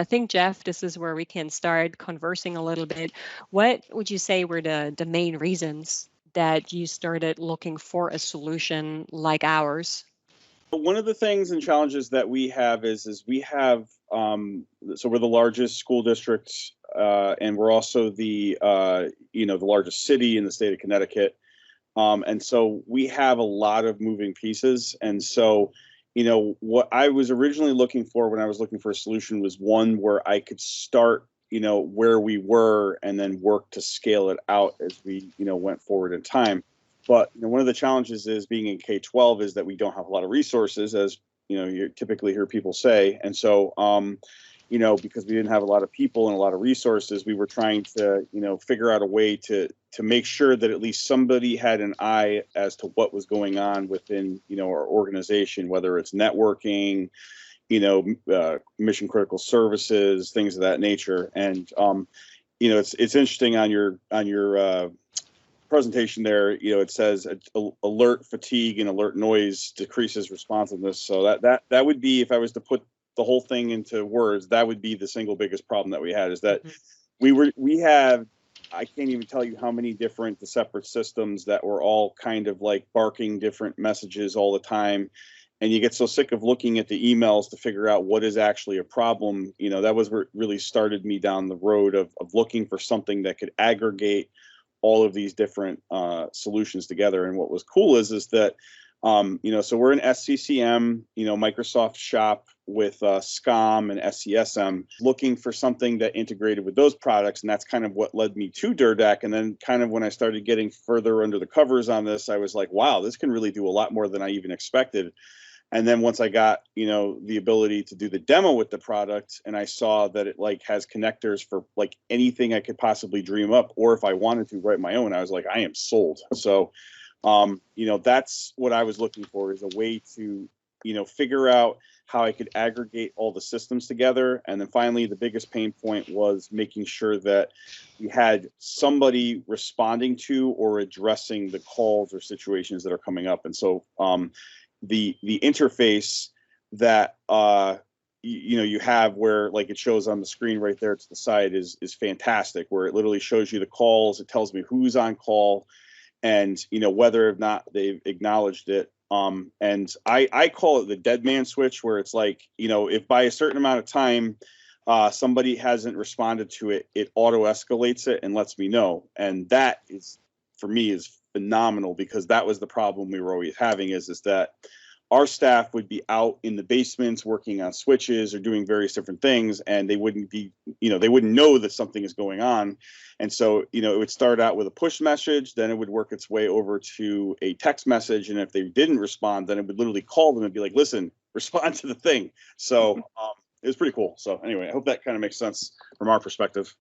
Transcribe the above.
I think, Jeff, this is where we can start conversing a little bit. What would you say were the main reasons that you started looking for a solution like ours? One of the things and challenges that we have is we have so we're the largest school district, and we're also the largest city in the state of Connecticut. And so we have a lot of moving pieces. And so, what I was originally looking for when I was looking for a solution was one where I could start, where we were and then work to scale it out as we, went forward in time. But one of the challenges is being in K-12 is that we don't have a lot of resources, as you typically hear people say. And so, because we didn't have a lot of people and a lot of resources, we were trying to, figure out a way to make sure that at least somebody had an eye as to what was going on within, our organization, whether it's networking, mission critical services, things of that nature. And, it's interesting on your presentation there, it says alert fatigue and alert noise decreases responsiveness. So that would be, if I was to put the whole thing into words, that would be the single biggest problem that we had, is that we have, I can't even tell you how many different separate systems that were all kind of like barking different messages all the time. And you get so sick of looking at the emails to figure out what is actually a problem. That was what really started me down the road of looking for something that could aggregate all of these different solutions together. And what was cool is that, so we're in SCCM, Microsoft Shop with SCOM and SCSM, looking for something that integrated with those products. And that's kind of what led me to Derdack. And then kind of when I started getting further under the covers on this, I was like, wow, this can really do a lot more than I even expected. And then once I got, the ability to do the demo with the product, and I saw that it has connectors for anything I could possibly dream up, or if I wanted to write my own, I was like, I am sold. So, that's what I was looking for, is a way to, figure out how I could aggregate all the systems together. And then finally, the biggest pain point was making sure that we had somebody responding to or addressing the calls or situations that are coming up. And so, the interface that you have, where it shows on the screen right there to the side, is fantastic, where it literally shows you the calls. It tells me who's on call and whether or not they've acknowledged it. And I call it the dead man switch, where it's if by a certain amount of time somebody hasn't responded to it, it auto escalates it and lets me know. And that is, for me, is phenomenal, because that was the problem we were always having, is that our staff would be out in the basements working on switches or doing various different things, and they wouldn't be, they wouldn't know that something is going on. And so, it would start out with a push message, then it would work its way over to a text message. And if they didn't respond, then it would literally call them and be like, listen, respond to the thing. So it was pretty cool. So anyway, I hope that kind of makes sense from our perspective.